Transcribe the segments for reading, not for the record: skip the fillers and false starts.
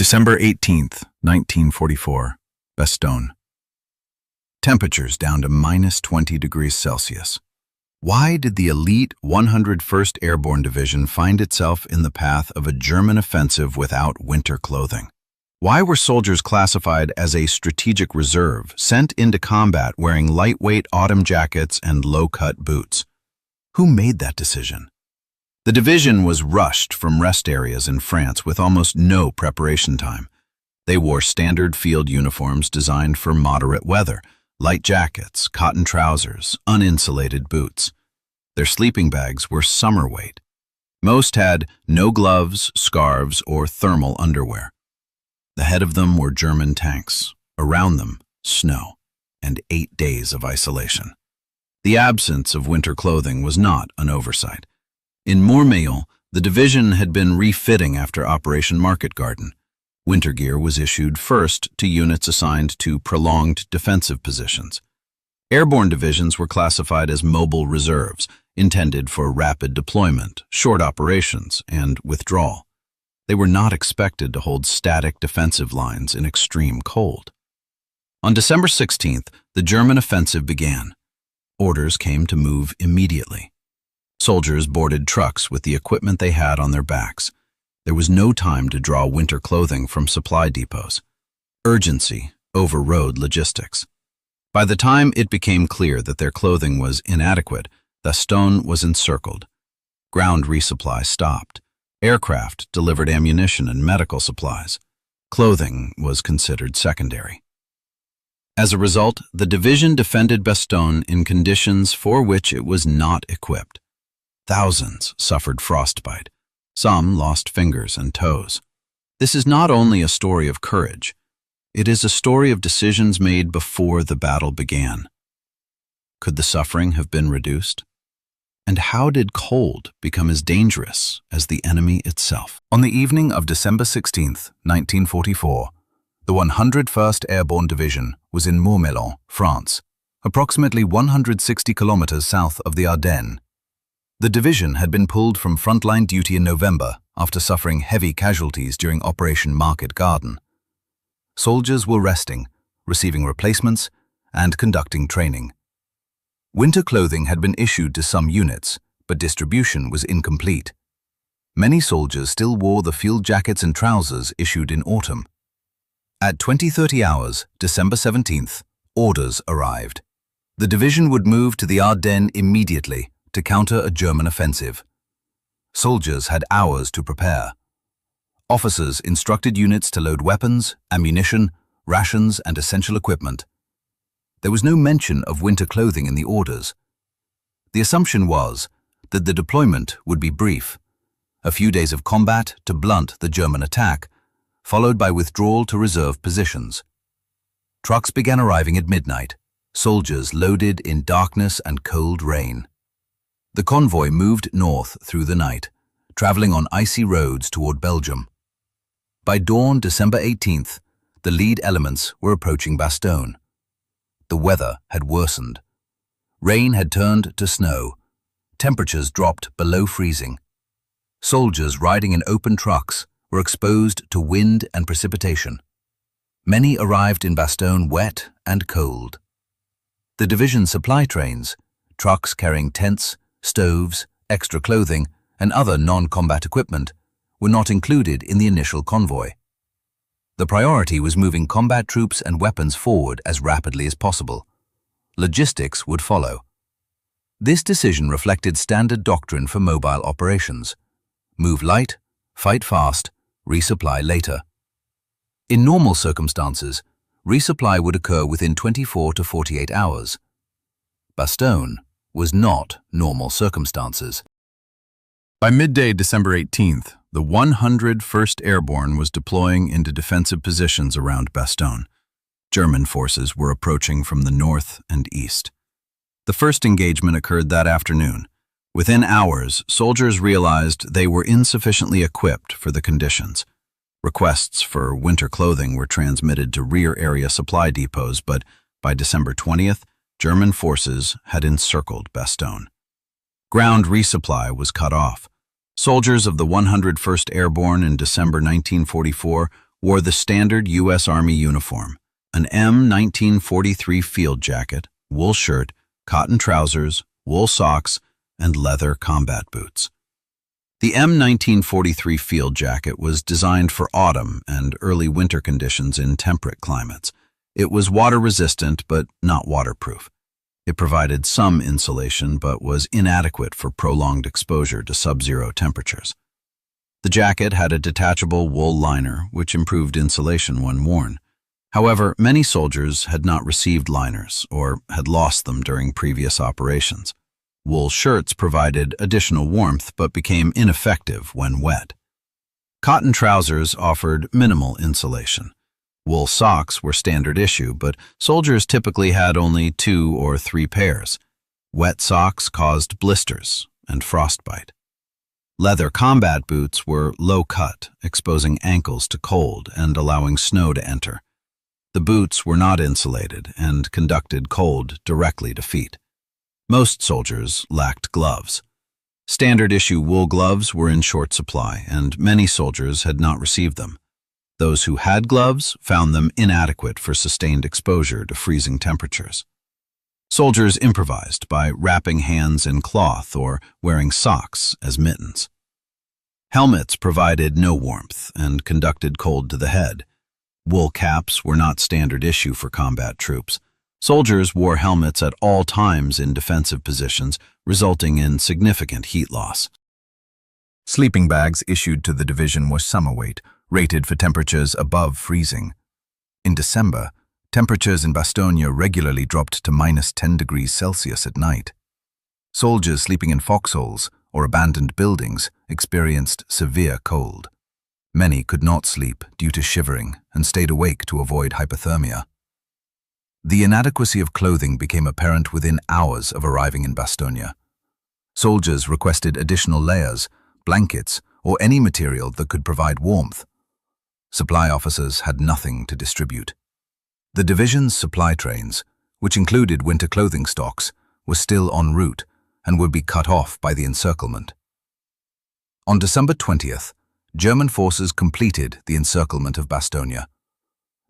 December 18th, 1944, Bastogne. Temperatures down to -20 degrees Celsius. Why did the elite 101st Airborne Division find itself in the path of a German offensive without winter clothing? Why were soldiers classified as a strategic reserve, sent into combat wearing lightweight autumn jackets and low-cut boots? Who made that decision? The division was rushed from rest areas in France with almost no preparation time. They wore standard field uniforms designed for moderate weather, light jackets, cotton trousers, uninsulated boots. Their sleeping bags were summer weight. Most had no gloves, scarves, or thermal underwear. Ahead of them were German tanks, around them, snow, and 8 days of isolation. The absence of winter clothing was not an oversight. In Montmélian, the division had been refitting after Operation Market Garden. Winter gear was issued first to units assigned to prolonged defensive positions. Airborne divisions were classified as mobile reserves, intended for rapid deployment, short operations, and withdrawal. They were not expected to hold static defensive lines in extreme cold. On December 16th, the German offensive began. Orders came to move immediately. Soldiers boarded trucks with the equipment they had on their backs. There was no time to draw winter clothing from supply depots. Urgency overrode logistics. By the time it became clear that their clothing was inadequate, Bastogne was encircled. Ground resupply stopped. Aircraft delivered ammunition and medical supplies. Clothing was considered secondary. As a result, the division defended Bastogne in conditions for which it was not equipped. Thousands suffered frostbite. Some lost fingers and toes. This is not only a story of courage. It is a story of decisions made before the battle began. Could the suffering have been reduced? And how did cold become as dangerous as the enemy itself? On the evening of December 16th, 1944, the 101st Airborne Division was in Montmélian, France, approximately 160 kilometers south of the Ardennes. The division had been pulled from frontline duty in November after suffering heavy casualties during Operation Market Garden. Soldiers were resting, receiving replacements, and conducting training. Winter clothing had been issued to some units, but distribution was incomplete. Many soldiers still wore the field jackets and trousers issued in autumn. At 20:30 hours, December 17th, orders arrived. The division would move to the Ardennes immediately to counter a German offensive. Soldiers had hours to prepare. Officers instructed units to load weapons, ammunition, rations, and essential equipment. There was no mention of winter clothing in the orders. The assumption was that the deployment would be brief, a few days of combat to blunt the German attack, followed by withdrawal to reserve positions. Trucks began arriving at midnight, soldiers loaded in darkness and cold rain. The convoy moved north through the night, traveling on icy roads toward Belgium. By dawn, December 18th, the lead elements were approaching Bastogne. The weather had worsened. Rain had turned to snow. Temperatures dropped below freezing. Soldiers riding in open trucks were exposed to wind and precipitation. Many arrived in Bastogne wet and cold. The division's supply trains, trucks carrying tents, stoves, extra clothing, and other non-combat equipment, were not included in the initial convoy. The priority was moving combat troops and weapons forward as rapidly as possible. Logistics would follow. This decision reflected standard doctrine for mobile operations: move light, fight fast, resupply later. In normal circumstances, resupply would occur within 24 to 48 hours. Bastogne was not normal circumstances. By midday, December 18th, the 101st Airborne was deploying into defensive positions around Bastogne. German forces were approaching from the north and east. The first engagement occurred that afternoon. Within hours, soldiers realized they were insufficiently equipped for the conditions. Requests for winter clothing were transmitted to rear area supply depots, but by December 20th, German forces had encircled Bastogne. Ground resupply was cut off. Soldiers of the 101st Airborne in December 1944 wore the standard U.S. Army uniform, an M1943 field jacket, wool shirt, cotton trousers, wool socks, and leather combat boots. The M1943 field jacket was designed for autumn and early winter conditions in temperate climates. It was water-resistant but not waterproof. It provided some insulation but was inadequate for prolonged exposure to sub-zero temperatures. The jacket had a detachable wool liner, which improved insulation when worn. However, many soldiers had not received liners or had lost them during previous operations. Wool shirts provided additional warmth but became ineffective when wet. Cotton trousers offered minimal insulation. Wool socks were standard issue, but soldiers typically had only 2 or 3 pairs. Wet socks caused blisters and frostbite. Leather combat boots were low-cut, exposing ankles to cold and allowing snow to enter. The boots were not insulated and conducted cold directly to feet. Most soldiers lacked gloves. Standard-issue wool gloves were in short supply, and many soldiers had not received them. Those who had gloves found them inadequate for sustained exposure to freezing temperatures. Soldiers improvised by wrapping hands in cloth or wearing socks as mittens. Helmets provided no warmth and conducted cold to the head. Wool caps were not standard issue for combat troops. Soldiers wore helmets at all times in defensive positions, resulting in significant heat loss. Sleeping bags issued to the division were summer weight, rated for temperatures above freezing. In December, temperatures in Bastogne regularly dropped to -10 degrees Celsius at night. Soldiers sleeping in foxholes or abandoned buildings experienced severe cold. Many could not sleep due to shivering and stayed awake to avoid hypothermia. The inadequacy of clothing became apparent within hours of arriving in Bastogne. Soldiers requested additional layers, blankets, or any material that could provide warmth. Supply officers had nothing to distribute. The division's supply trains, which included winter clothing stocks, were still en route and would be cut off by the encirclement. On December 20th, German forces completed the encirclement of Bastogne.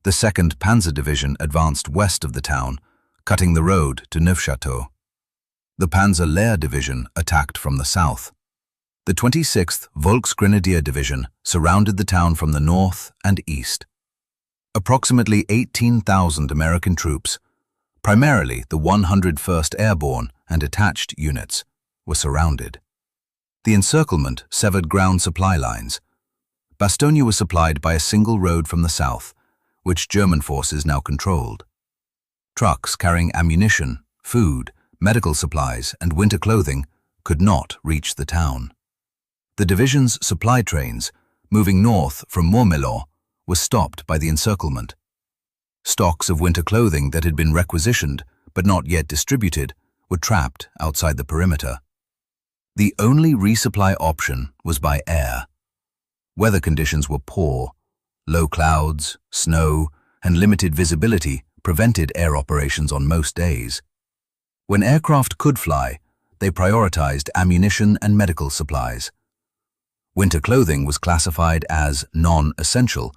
The 2nd Panzer Division advanced west of the town, cutting the road to Neufchâteau. The Panzer Lehr Division attacked from the south. The 26th Volksgrenadier Division surrounded the town from the north and east. Approximately 18,000 American troops, primarily the 101st Airborne and attached units, were surrounded. The encirclement severed ground supply lines. Bastogne was supplied by a single road from the south, which German forces now controlled. Trucks carrying ammunition, food, medical supplies, and winter clothing could not reach the town. The division's supply trains, moving north from Montmelon, were stopped by the encirclement. Stocks of winter clothing that had been requisitioned but not yet distributed were trapped outside the perimeter. The only resupply option was by air. Weather conditions were poor. Low clouds, snow, and limited visibility prevented air operations on most days. When aircraft could fly, they prioritized ammunition and medical supplies. Winter clothing was classified as non-essential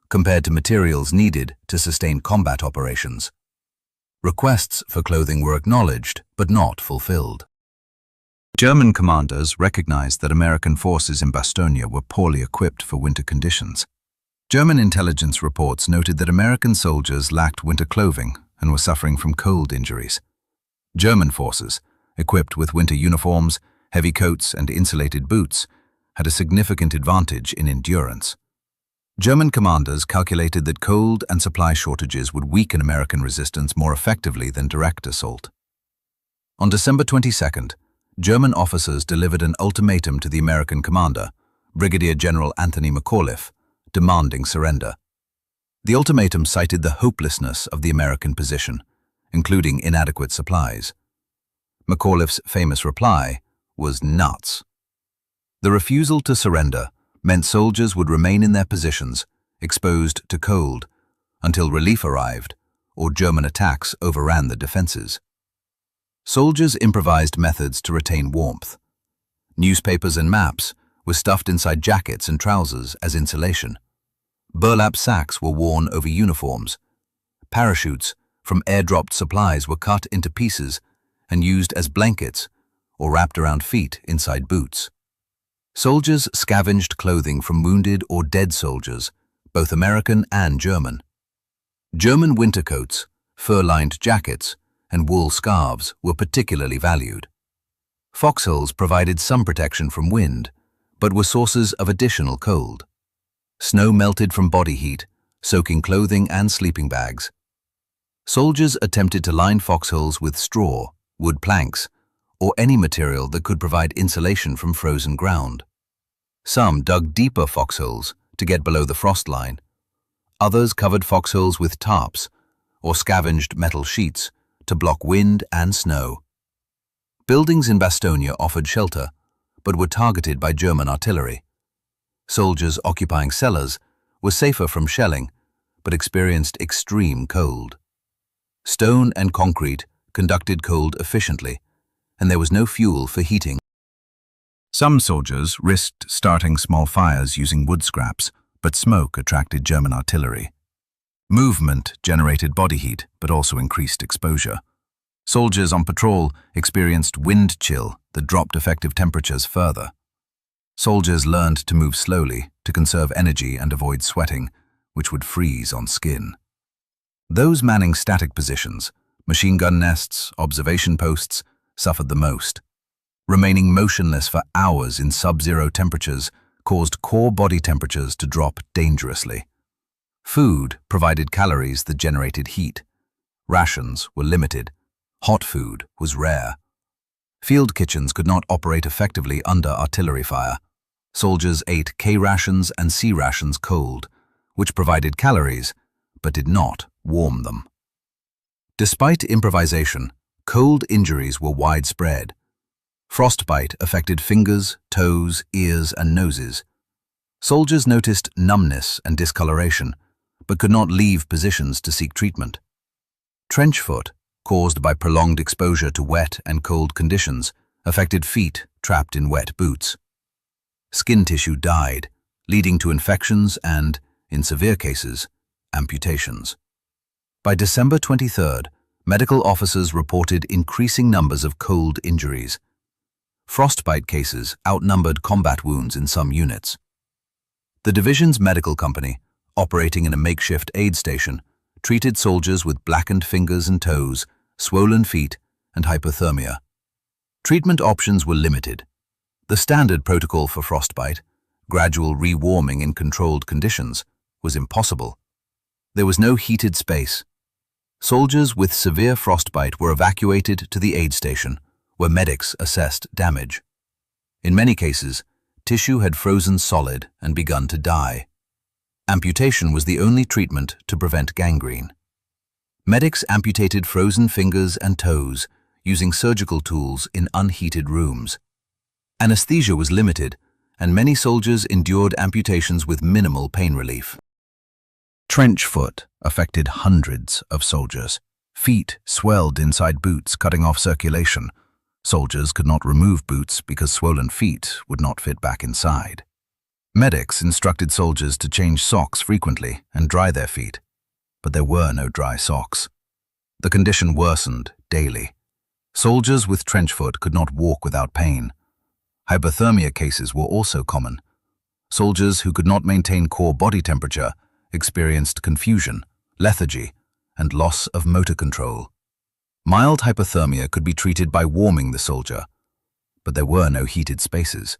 compared to materials needed to sustain combat operations. Requests for clothing were acknowledged but not fulfilled. German commanders recognized that American forces in Bastogne were poorly equipped for winter conditions. German intelligence reports noted that American soldiers lacked winter clothing and were suffering from cold injuries. German forces, equipped with winter uniforms, heavy coats, and insulated boots, had a significant advantage in endurance. German commanders calculated that cold and supply shortages would weaken American resistance more effectively than direct assault. On December 22nd, German officers delivered an ultimatum to the American commander, Brigadier General Anthony McAuliffe, demanding surrender. The ultimatum cited the hopelessness of the American position, including inadequate supplies. McAuliffe's famous reply was nuts. The refusal to surrender meant soldiers would remain in their positions, exposed to cold, until relief arrived or German attacks overran the defenses. Soldiers improvised methods to retain warmth. Newspapers and maps were stuffed inside jackets and trousers as insulation. Burlap sacks were worn over uniforms. Parachutes from airdropped supplies were cut into pieces and used as blankets or wrapped around feet inside boots. Soldiers scavenged clothing from wounded or dead soldiers, both American and German. German winter coats, fur-lined jackets, and wool scarves were particularly valued. Foxholes provided some protection from wind, but were sources of additional cold. Snow melted from body heat, soaking clothing and sleeping bags. Soldiers attempted to line foxholes with straw, wood planks, or any material that could provide insulation from frozen ground. Some dug deeper foxholes to get below the frost line. Others covered foxholes with tarps or scavenged metal sheets to block wind and snow. Buildings in Bastogne offered shelter, but were targeted by German artillery. Soldiers occupying cellars were safer from shelling, but experienced extreme cold. Stone and concrete conducted cold efficiently, and there was no fuel for heating. Some soldiers risked starting small fires using wood scraps, but smoke attracted German artillery. Movement generated body heat, but also increased exposure. Soldiers on patrol experienced wind chill that dropped effective temperatures further. Soldiers learned to move slowly to conserve energy and avoid sweating, which would freeze on skin. Those manning static positions, machine gun nests, observation posts, suffered the most. Remaining motionless for hours in sub-zero temperatures caused core body temperatures to drop dangerously. Food provided calories that generated heat. Rations were limited. Hot food was rare. Field kitchens could not operate effectively under artillery fire. Soldiers ate K rations and C rations cold, which provided calories, but did not warm them. Despite improvisation, cold injuries were widespread. Frostbite affected fingers, toes, ears, and noses. Soldiers noticed numbness and discoloration, but could not leave positions to seek treatment. Trench foot, caused by prolonged exposure to wet and cold conditions, affected feet trapped in wet boots. Skin tissue died, leading to infections and, in severe cases, amputations. By December 23rd, medical officers reported increasing numbers of cold injuries. Frostbite cases outnumbered combat wounds in some units. The division's medical company, operating in a makeshift aid station, treated soldiers with blackened fingers and toes, swollen feet, and hypothermia. Treatment options were limited. The standard protocol for frostbite, gradual rewarming in controlled conditions, was impossible. There was no heated space. Soldiers with severe frostbite were evacuated to the aid station, where medics assessed damage. In many cases, tissue had frozen solid and begun to die. Amputation was the only treatment to prevent gangrene. Medics amputated frozen fingers and toes using surgical tools in unheated rooms. Anesthesia was limited, and many soldiers endured amputations with minimal pain relief. Trench foot affected hundreds of soldiers. Feet swelled inside boots, cutting off circulation. Soldiers could not remove boots because swollen feet would not fit back inside. Medics instructed soldiers to change socks frequently and dry their feet, but there were no dry socks. The condition worsened daily. Soldiers with trench foot could not walk without pain. Hypothermia cases were also common. Soldiers who could not maintain core body temperature experienced confusion, lethargy, and loss of motor control. Mild hypothermia could be treated by warming the soldier, but there were no heated spaces.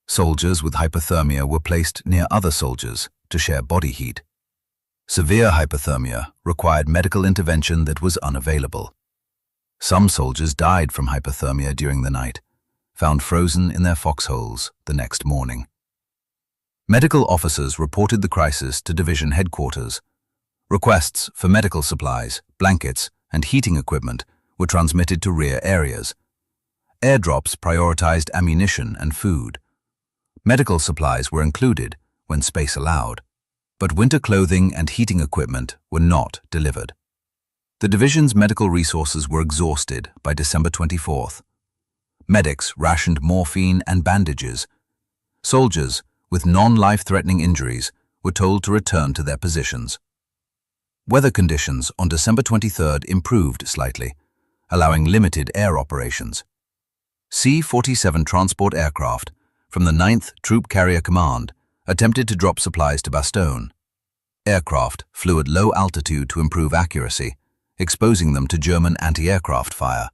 Soldiers with hypothermia were placed near other soldiers to share body heat. Severe hypothermia required medical intervention that was unavailable. Some soldiers died from hypothermia during the night, found frozen in their foxholes the next morning. Medical officers reported the crisis to division headquarters. Requests for medical supplies, blankets, and heating equipment were transmitted to rear areas. Airdrops prioritized ammunition and food. Medical supplies were included when space allowed, but winter clothing and heating equipment were not delivered. The division's medical resources were exhausted by December 24th. Medics rationed morphine and bandages. Soldiers with non-life-threatening injuries were told to return to their positions. Weather conditions on December 23rd improved slightly, allowing limited air operations. C-47 transport aircraft from the 9th Troop Carrier Command attempted to drop supplies to Bastogne. Aircraft flew at low altitude to improve accuracy, exposing them to German anti-aircraft fire.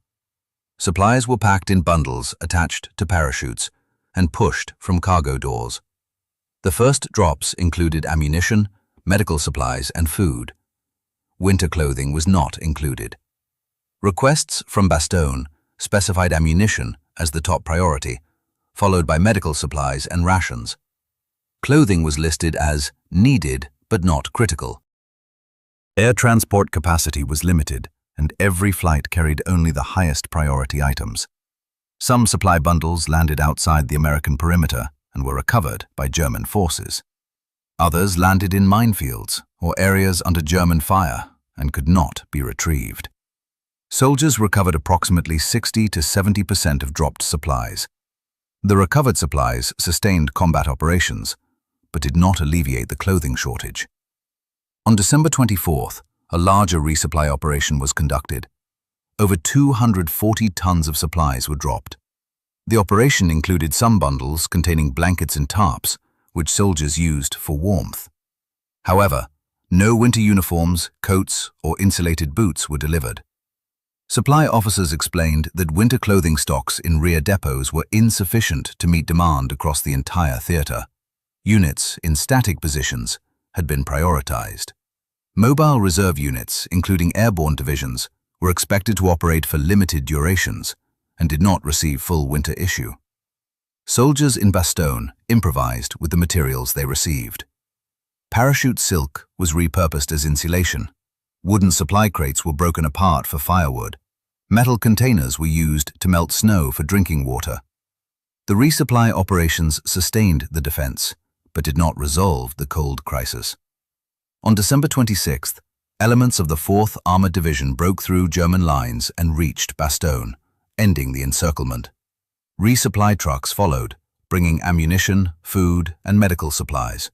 Supplies were packed in bundles attached to parachutes and pushed from cargo doors. The first drops included ammunition, medical supplies, and food. Winter clothing was not included. Requests from Bastogne specified ammunition as the top priority, followed by medical supplies and rations. Clothing was listed as needed but not critical. Air transport capacity was limited, and every flight carried only the highest priority items. Some supply bundles landed outside the American perimeter and were recovered by German forces. Others landed in minefields or areas under German fire and could not be retrieved. Soldiers recovered approximately 60 to 70% of dropped supplies. The recovered supplies sustained combat operations, but did not alleviate the clothing shortage. On December 24th, a larger resupply operation was conducted. Over 240 tons of supplies were dropped. The operation included some bundles containing blankets and tarps, which soldiers used for warmth. However, no winter uniforms, coats, or insulated boots were delivered. Supply officers explained that winter clothing stocks in rear depots were insufficient to meet demand across the entire theater. Units in static positions had been prioritized. Mobile reserve units, including airborne divisions, were expected to operate for limited durations and did not receive full winter issue. Soldiers in Bastogne improvised with the materials they received. Parachute silk was repurposed as insulation. Wooden supply crates were broken apart for firewood. Metal containers were used to melt snow for drinking water. The resupply operations sustained the defense, but did not resolve the cold crisis. On December 26th, elements of the 4th Armored Division broke through German lines and reached Bastogne, ending the encirclement. Resupply trucks followed, bringing ammunition, food, and medical supplies.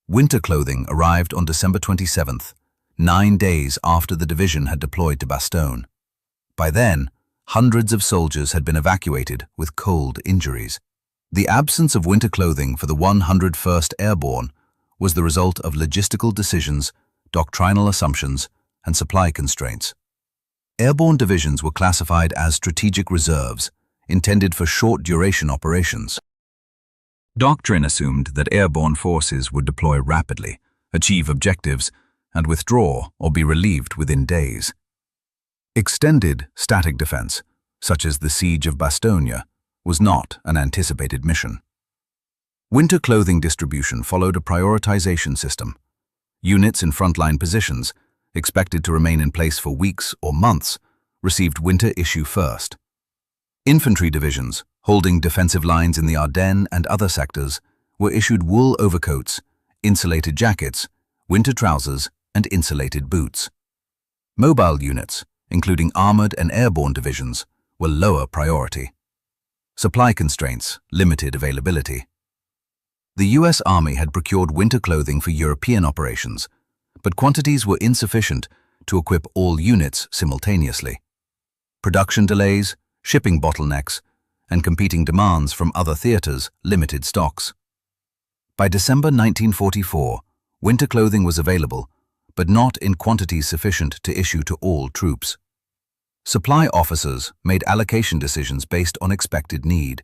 Winter clothing arrived on December 27th, 9 days after the division had deployed to Bastogne. By then, hundreds of soldiers had been evacuated with cold injuries. The absence of winter clothing for the 101st Airborne was the result of logistical decisions, doctrinal assumptions, and supply constraints. Airborne divisions were classified as strategic reserves, intended for short-duration operations. Doctrine assumed that airborne forces would deploy rapidly, achieve objectives, and withdraw or be relieved within days. Extended static defense, such as the siege of Bastogne, was not an anticipated mission. Winter clothing distribution followed a prioritization system. Units in frontline positions, expected to remain in place for weeks or months, received winter issue first. Infantry divisions, holding defensive lines in the Ardennes and other sectors, were issued wool overcoats, insulated jackets, winter trousers, and insulated boots. Mobile units, including armored and airborne divisions, were lower priority. Supply constraints limited availability. The U.S. Army had procured winter clothing for European operations, but quantities were insufficient to equip all units simultaneously. Production delays, shipping bottlenecks, and competing demands from other theaters limited stocks. By December 1944, winter clothing was available, but not in quantities sufficient to issue to all troops. Supply officers made allocation decisions based on expected need.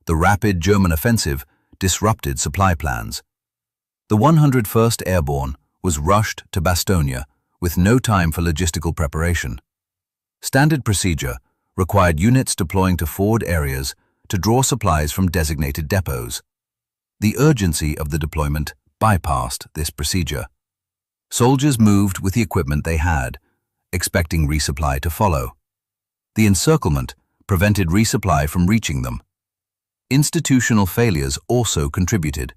The rapid German offensive disrupted supply plans. The 101st Airborne was rushed to Bastogne with no time for logistical preparation. Standard procedure required units deploying to forward areas to draw supplies from designated depots. The urgency of the deployment bypassed this procedure. Soldiers moved with the equipment they had, expecting resupply to follow. The encirclement prevented resupply from reaching them. Institutional failures also contributed.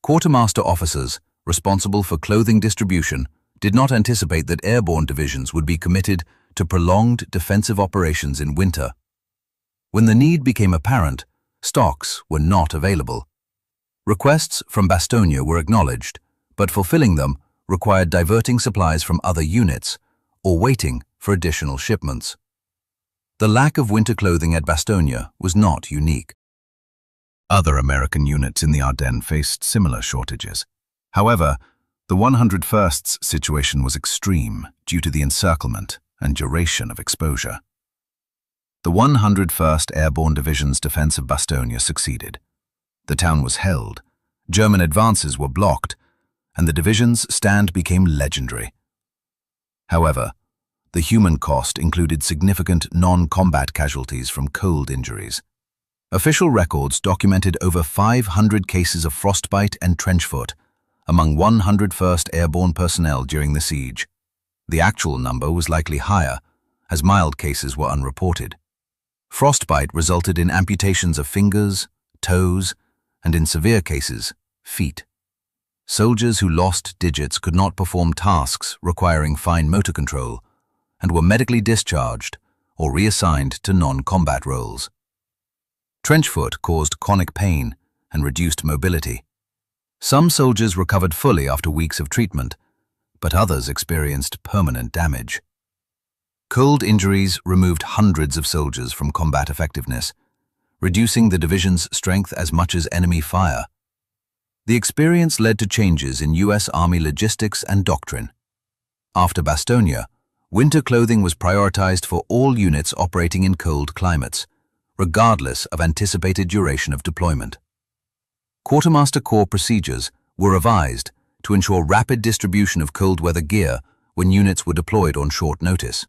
Quartermaster officers responsible for clothing distribution did not anticipate that airborne divisions would be committed to prolonged defensive operations in winter. When the need became apparent, stocks were not available. Requests from Bastogne were acknowledged, but fulfilling them required diverting supplies from other units or waiting for additional shipments. The lack of winter clothing at Bastogne was not unique. Other American units in the Ardennes faced similar shortages. However, the 101st's situation was extreme due to the encirclement and duration of exposure. The 101st Airborne Division's defense of Bastogne succeeded. The town was held, German advances were blocked, and the division's stand became legendary. However, the human cost included significant non-combat casualties from cold injuries. Official records documented over 500 cases of frostbite and trenchfoot among 101st Airborne personnel during the siege. The actual number was likely higher, as mild cases were unreported. Frostbite resulted in amputations of fingers, toes, and in severe cases, feet. Soldiers who lost digits could not perform tasks requiring fine motor control and were medically discharged or reassigned to non-combat roles. Trenchfoot caused chronic pain and reduced mobility. Some soldiers recovered fully after weeks of treatment, but others experienced permanent damage. Cold injuries removed hundreds of soldiers from combat effectiveness, reducing the division's strength as much as enemy fire. The experience led to changes in U.S. Army logistics and doctrine. After Bastogne, winter clothing was prioritized for all units operating in cold climates, regardless of anticipated duration of deployment. Quartermaster Corps procedures were revised to ensure rapid distribution of cold weather gear when units were deployed on short notice.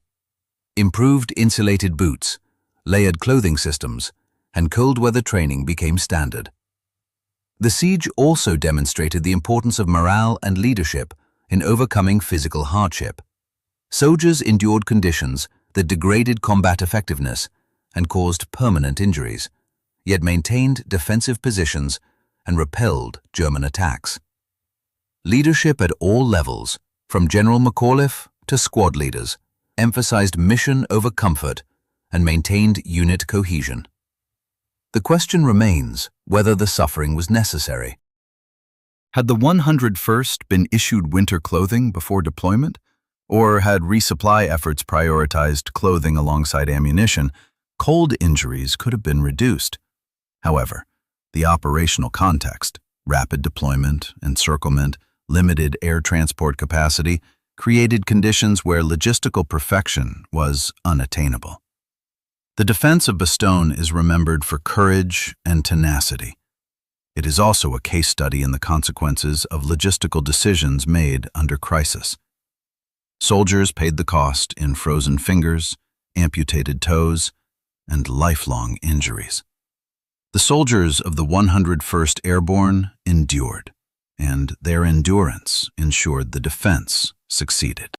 Improved insulated boots, layered clothing systems, and cold weather training became standard. The siege also demonstrated the importance of morale and leadership in overcoming physical hardship. Soldiers endured conditions that degraded combat effectiveness and caused permanent injuries, yet maintained defensive positions and repelled German attacks. Leadership at all levels, from General McAuliffe to squad leaders, emphasized mission over comfort and maintained unit cohesion. The question remains whether the suffering was necessary. Had the 101st been issued winter clothing before deployment, or had resupply efforts prioritized clothing alongside ammunition, cold injuries could have been reduced. However, the operational context, rapid deployment, encirclement, limited air transport capacity, created conditions where logistical perfection was unattainable. The defense of Bastogne is remembered for courage and tenacity. It is also a case study in the consequences of logistical decisions made under crisis. Soldiers paid the cost in frozen fingers, amputated toes, and lifelong injuries. The soldiers of the 101st Airborne endured, and their endurance ensured the defense succeeded.